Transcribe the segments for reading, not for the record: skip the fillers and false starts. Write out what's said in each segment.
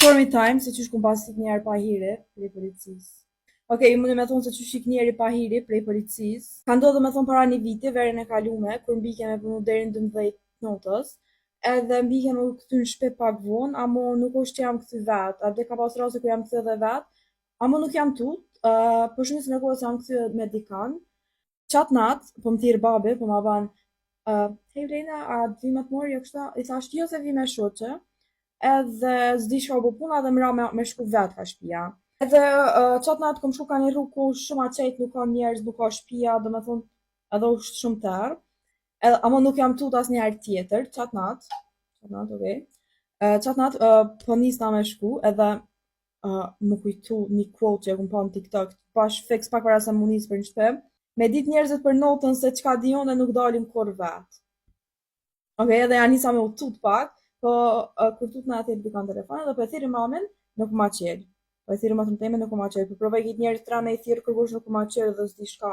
Story time, se qysh kum pas njerë pa hiri prej policisë. Okej, më me thonë se qysh ik njeri pa hiri prej policisë. Ka ndodhur me thonë para një viti, verën e kalume, kur mbike me punu deri në 12 notës, edhe mbike me u kthy në shtëpi pak vonë, amo nuk është që jam kthy vet, atë ka pas raste kur jam kthy edhe vet, amo nuk jam tut, për shumicën e kohës jam kthy me dikan. Qatë natë, po më thirr babi, po ma ban, hej Vlena, a të vi me të morë, jo kështa, i thash jo se vi me shoqe, edhe s'di çka u bë puna dhe më ra me shku vet ka shtëpia. Edhe qatë natë kom shku ka një rrugë ku shumë aqejt, nuk ka njerëz, nuk ka shtëpia, domethënë edhe është shumë tërë. Edhe ama nuk jam tut asnjëherë tjetër qatë natë, okay. Qatë natë po nisna me shku edhe më kujtu një quote që e kum pa në TikTok, pash fix pak para se mu nis për një shtëpi. Me ditë njerëzit për notën se çka dijon dhe nuk dalim kur vet. Okej, edhe ja nisa me u tut pak, po kur tutna atë dikon telefon dhe po e thirrë mamin, nuk ma qel. Po e thirrë matën time, nuk ma qel. Po provoj këtë njerëz tra me i thirrë kërkush nuk ma qel dhe s'di shka.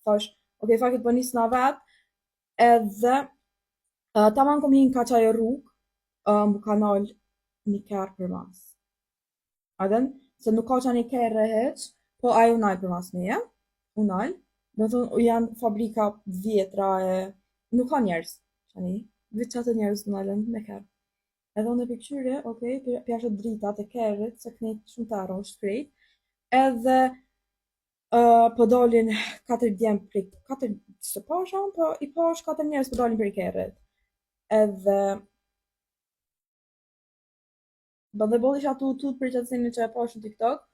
Thash, okay, fakit po nisna vet, edhe tamam kom hin ka qaj rrugë, më ka nal një kerr për mas. Adën, se nuk ka qa një kerr hiç, po ai u nal për mas meje, u nal. Do thonë janë fabrika vjetra e nuk ka njerëz, tani, veç ato njerëz nalën me kerr. Edhe unë e pikqyre, okej, pjashtë drita të kerrit, se kënejt shumë të arro, shkrejt, edhe po dalin 4 djemë prej, 4, se pasha, po i pash 4 njerëz po dalin prej kerrit. Edhe, dhe bolli isha tut për që të që e pash në TikTok,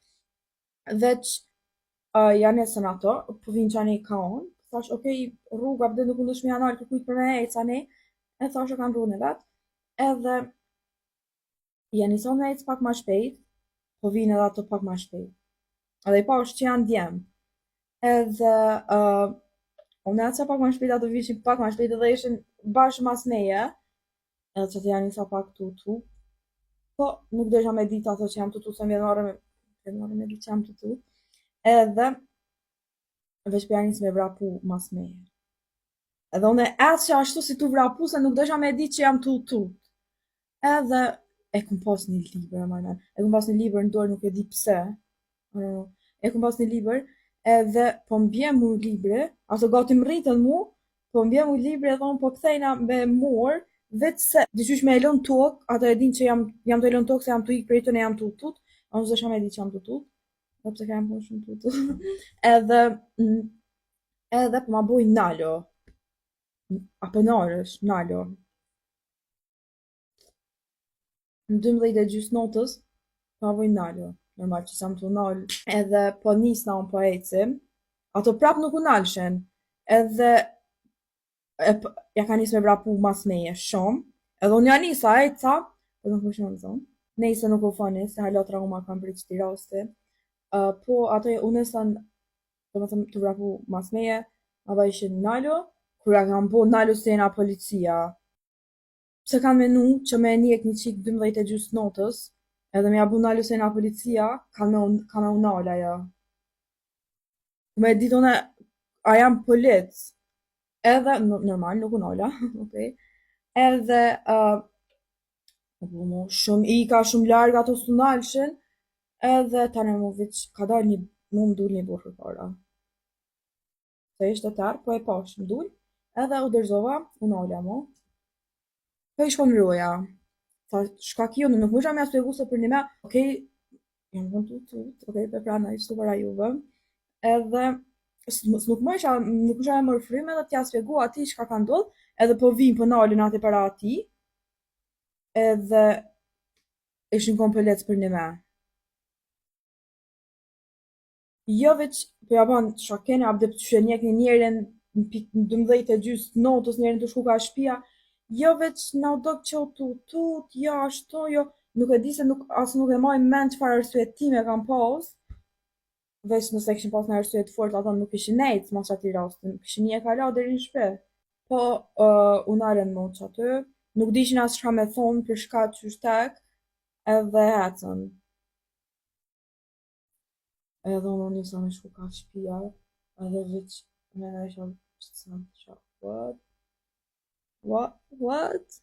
veç janë esën ato, po vinë që anë i kaon, thash, okej, rruga, bëde nuk mundesh me janar, kërkujt për me ejtë, anë, e thash, e kanë rrugën e vetë, edhe, janë i sonë me ejtë pak ma shpejt, po vinë edhe ato pak ma shpejt. Edhe i pash që janë djemë. Edhe, unë atë që pak ma shpejt, ato vishin pak ma shpejt edhe ishin bashkë mas meje, edhe që të janë isa pak tutu. Po, nuk desha me ditë ato që jam tutu, se më vjen me ditë që jam tutu. Edhe, veç për janë me vrapu mas meje. Edhe unë atë që ashtu si tu vrapu, se nuk desha me ditë që jam tutu. Edhe, e kum pas një libër, e kum pas një libër në dorë, nuk e di pse. E kum pas një libër, edhe po mbjem mu libri, aso gati më rritën mu, po mbjem mu libri edhe unë po kthejna me morë, vetë se diqysh me e lën tokë, ata e din që jam të e lën tokë se jam të ikë për jetën e jam të tutut, unë zësha me di që jam të tutut, dhe pse ka jam punë shumë tutut, edhe po ma boj nalo, apo narësh, nalo. Në 12:30 notës, po ma boj nalo. Normal që sam të nal, edhe po nisna unë po ecim, ato prap nuk u nalshen, edhe ja ka nis me vrapu mas meje shumë, edhe unë ja nisa eca, edhe nuk më shumë në zonë, nejse nuk u fani, se halat trauma kam për qëti rasti, po ato unë esan, do më thëmë të vrapu mas meje, aba ishin nalo, kur ja kam bo nalo se jena policia, pse kanë menu që me njek një qik 12:30 notës, edhe me jabu nalo se jena policia, ka me unal ajo. Me ditë une, a jam polic, edhe, normal, nuk unala, okej, edhe, shumë i ka shumë largë ato së nalshin, edhe tani mu veç, ka dalë një, mu më dul një burë për para. Se ishte tërë, po e pash më dul, edhe u dërzova, unala mu, po i shkon roja. Tha, shka kjo, nuk më me aspegu se për një me, okej, jam kënë tut, okej, për prana, ishtu para juve, edhe, nuk më isha e mërë fryme edhe t'ja spjegu ati çka ka ndodh, edhe po vim po nalin ati para ati, edhe ishin komplet për një me. Jo veç, po ja ban, çka kene, abde që njek një njerin në pikë 12:30 notës, njerin të shku ka shtëpia, jo veç na u dok që u tutut, jo ashtu, jo, nuk e di se as nuk e maj mend çfarë arsyetime kam pas, veç nëse kishin pas në arsye të fortë, ata nuk ishin nejt mas ati rastin, kishin një e kala deri në shtëpi. Po u nalën moç aty, nuk dishin as çka me thonë për shka qysh tek, edhe ecën. Edhe unë nisa me shku ka shtëpia, edhe veç me në isha what?